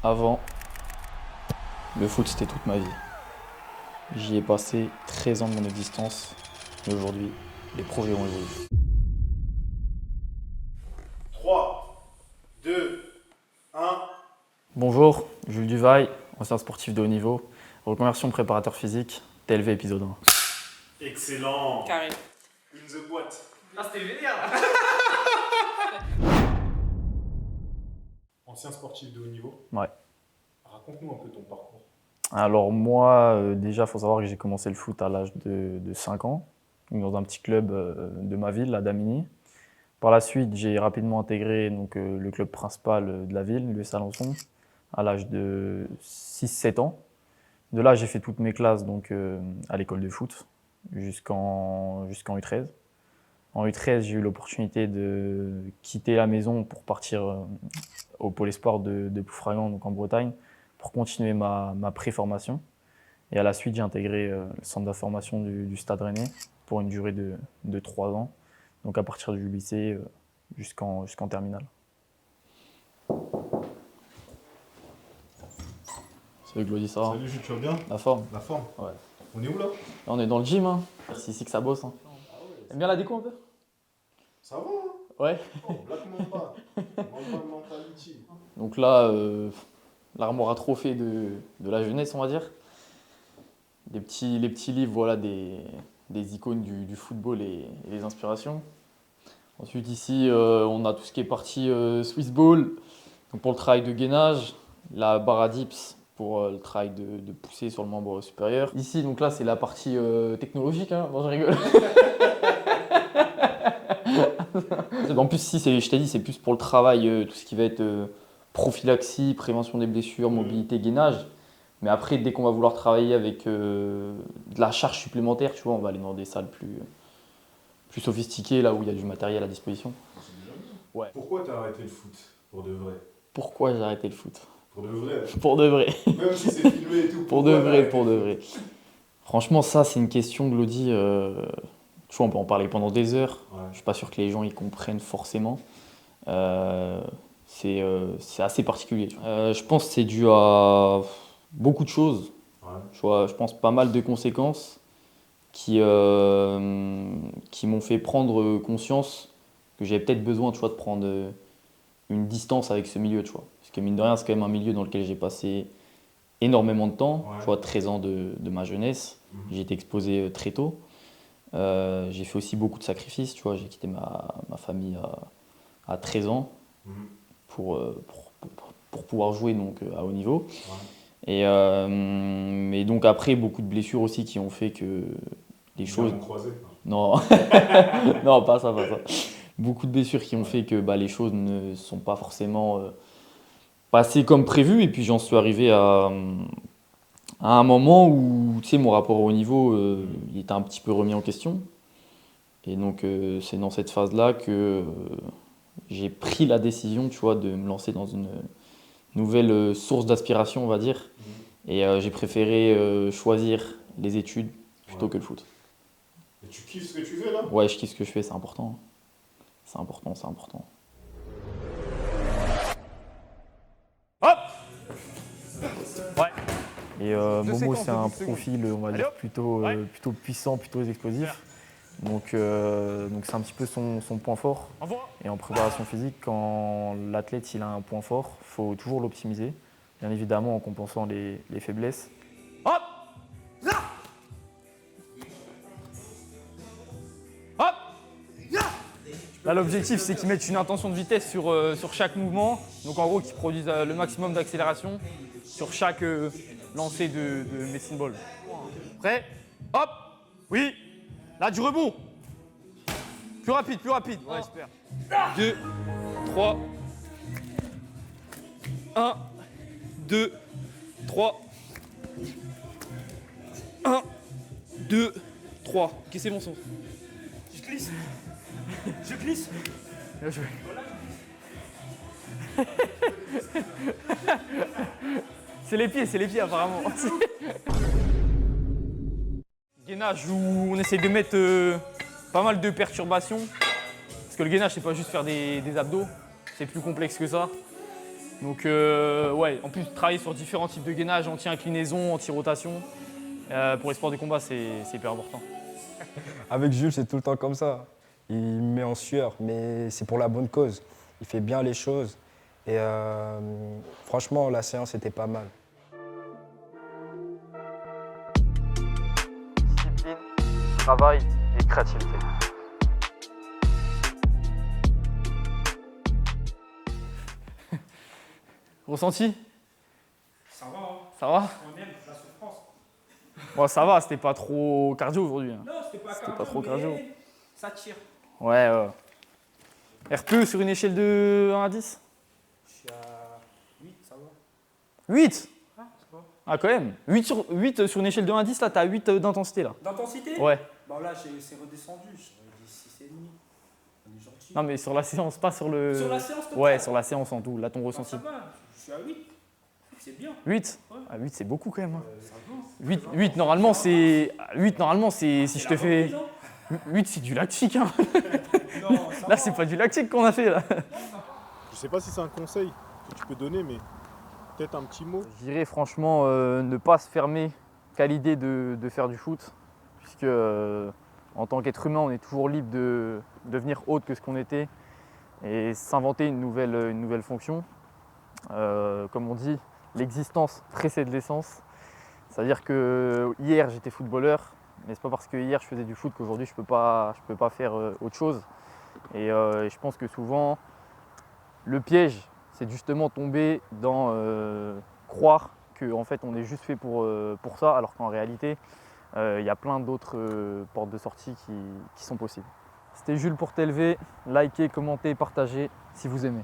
Avant, le foot c'était toute ma vie. J'y ai passé 13 ans de mon existence, mais aujourd'hui, les projets ont évolué. 3, 2, 1. Bonjour, Jules Duvail, ancien sportif de haut niveau, reconversion préparateur physique, TLV épisode 1. Excellent. Carré. In the boîte. Ah, c'était vénère là. Ancien sportif de haut niveau. Ouais. Raconte-nous un peu ton parcours. Alors moi, déjà, il faut savoir que j'ai commencé le foot à l'âge de 5 ans, donc dans un petit club de ma ville, à Damigny. Par la suite, j'ai rapidement intégré le club principal de la ville, l'US Alençon, à l'âge de 6-7 ans. De là, j'ai fait toutes mes classes à l'école de foot jusqu'en U13. En U13, j'ai eu l'opportunité de quitter la maison pour partir au pôle espoir de Ploufragan, donc en Bretagne, pour continuer ma préformation. Et à la suite, j'ai intégré le centre d'information du Stade Rennais pour une durée de 3 ans, donc à partir du lycée jusqu'en terminale. Salut Claudie, ça va? Salut Jules, tu vas bien? La forme? La forme? Ouais. On est où là? Là, on est dans le gym, hein. C'est ici que ça bosse. Hein. T'aimes bien la déco un peu? Ça va hein? Ouais. Oh, Black Mamba. Mamba mentality. Donc là, l'armoire à trophées de la jeunesse, on va dire. Les petits livres, voilà, des icônes du football et les inspirations. Ensuite ici, on a tout ce qui est partie Swiss Ball, donc pour le travail de gainage, la barre à dips pour le travail de pousser sur le membre supérieur. Ici, donc là, c'est la partie technologique, hein. Non, je rigole. En plus, ici, je t'ai dit, c'est plus pour le travail, tout ce qui va être prophylaxie, prévention des blessures, mobilité, gainage. Mais après, dès qu'on va vouloir travailler avec de la charge supplémentaire, tu vois, on va aller dans des salles plus sophistiquées, là où il y a du matériel à disposition. Ouais. Pourquoi t'as arrêté le foot? Pour de vrai? Pourquoi j'ai arrêté le foot? Pour de vrai? Pour de vrai. Même si c'est filmé et tout. Pour de vrai, pour de vrai. Franchement, ça, c'est une question, Glody. Tu vois, on peut en parler pendant des heures. Ouais. Je suis pas sûr que les gens y comprennent forcément. C'est assez particulier. Je pense que c'est dû à beaucoup de choses. Ouais. Tu vois, je pense pas mal de conséquences qui m'ont fait prendre conscience que j'avais peut-être besoin, tu vois, de prendre une distance avec ce milieu, tu vois. Parce que mine de rien, c'est quand même un milieu dans lequel j'ai passé énormément de temps, Ouais. tu vois, 13 ans de ma jeunesse. J'ai été exposé très tôt. J'ai fait aussi beaucoup de sacrifices, tu vois. J'ai quitté ma famille à 13 ans pour pouvoir jouer à haut niveau. Ouais. Mais donc après, beaucoup de blessures aussi qui ont fait que les choses... Bien croisé. Non, non, pas ça. Beaucoup de blessures qui ont fait que les choses ne sont pas forcément passées comme prévu. Et puis j'en suis arrivé à un moment où, tu sais, mon rapport au haut niveau, il était un petit peu remis en question. Et donc c'est dans cette phase-là que j'ai pris la décision, tu vois, de me lancer dans une nouvelle source d'aspiration, on va dire. Et j'ai préféré choisir les études plutôt que le foot. Et tu kiffes ce que tu fais là? Ouais, je kiffe ce que je fais, c'est important. C'est important. Hop. Ouais. Et Momo, secondes, c'est un 12 secondes. profil, on va Allez, dire, hop. plutôt puissant, plutôt explosif. Donc c'est un petit peu son point fort. Envoie. Et en préparation physique, quand l'athlète il a un point fort, il faut toujours l'optimiser, bien évidemment en compensant les faiblesses. Hop. Là. Hop. Là, l'objectif, c'est qu'ils mettent une intention de vitesse sur chaque mouvement. Donc, en gros, qu'ils produisent le maximum d'accélération sur chaque lancer de medicine ball. Prêt? Hop. Oui. Là, du rebond. Plus rapide. Ouais, super. 2, 3. 1, 2, 3. 1, 2, 3. Ok, c'est bon, son. Je glisse. Bien joué. C'est les pieds apparemment. Gainage où on essaie de mettre pas mal de perturbations. Parce que le gainage, c'est pas juste faire des abdos, c'est plus complexe que ça. Donc ouais, en plus travailler sur différents types de gainage, anti-inclinaison, anti-rotation, pour les sports de combat c'est hyper important. Avec Jules, c'est tout le temps comme ça. Il me met en sueur, mais c'est pour la bonne cause. Il fait bien les choses. Et franchement, la séance était pas mal. Discipline, travail et créativité. Ressenti? Ça va, hein. Ça va? On aime la souffrance. Bon, ça va, c'était pas trop cardio aujourd'hui. Hein. Non, c'était pas pas trop cardio. mais ça tire. Ouais, ouais. RPE sur une échelle de 1 à 10? Je suis à 8, ça va. 8? Ah, ça va. Ah, quand même. 8 sur une échelle de 1 à 10, là, t'as 8 d'intensité, là. D'intensité? Ouais. Bon, là, c'est redescendu. J'aurais dit 6,5. On est gentil. Non, mais sur la séance, pas sur le. Sur la séance totale? Ouais, sur la séance en tout, là, ton Bah, ressenti. ça va, je suis à 8. C'est bien. 8? Ouais. Ah, 8, c'est beaucoup quand même. Hein. Ça va. 8, normalement, c'est. 8, normalement, c'est. Si je te la fais. reprise, hein. 8, c'est du lactique, hein. Non, ça Là, va. c'est pas du lactique qu'on a fait, là. Je sais pas si c'est un conseil que tu peux donner, mais peut-être un petit mot. Je dirais franchement ne pas se fermer qu'à l'idée de faire du foot, puisque en tant qu'être humain, on est toujours libre de devenir autre que ce qu'on était et s'inventer une nouvelle fonction. Comme on dit, l'existence précède l'essence. C'est-à-dire que hier j'étais footballeur, mais c'est pas parce que hier je faisais du foot qu'aujourd'hui je peux pas faire autre chose. Et je pense que souvent le piège, c'est justement tomber dans croire qu'en fait on est juste fait pour ça, alors qu'en réalité il y a plein d'autres portes de sortie qui sont possibles. C'était Jules pour t'élever, likez, commentez, partagez si vous aimez.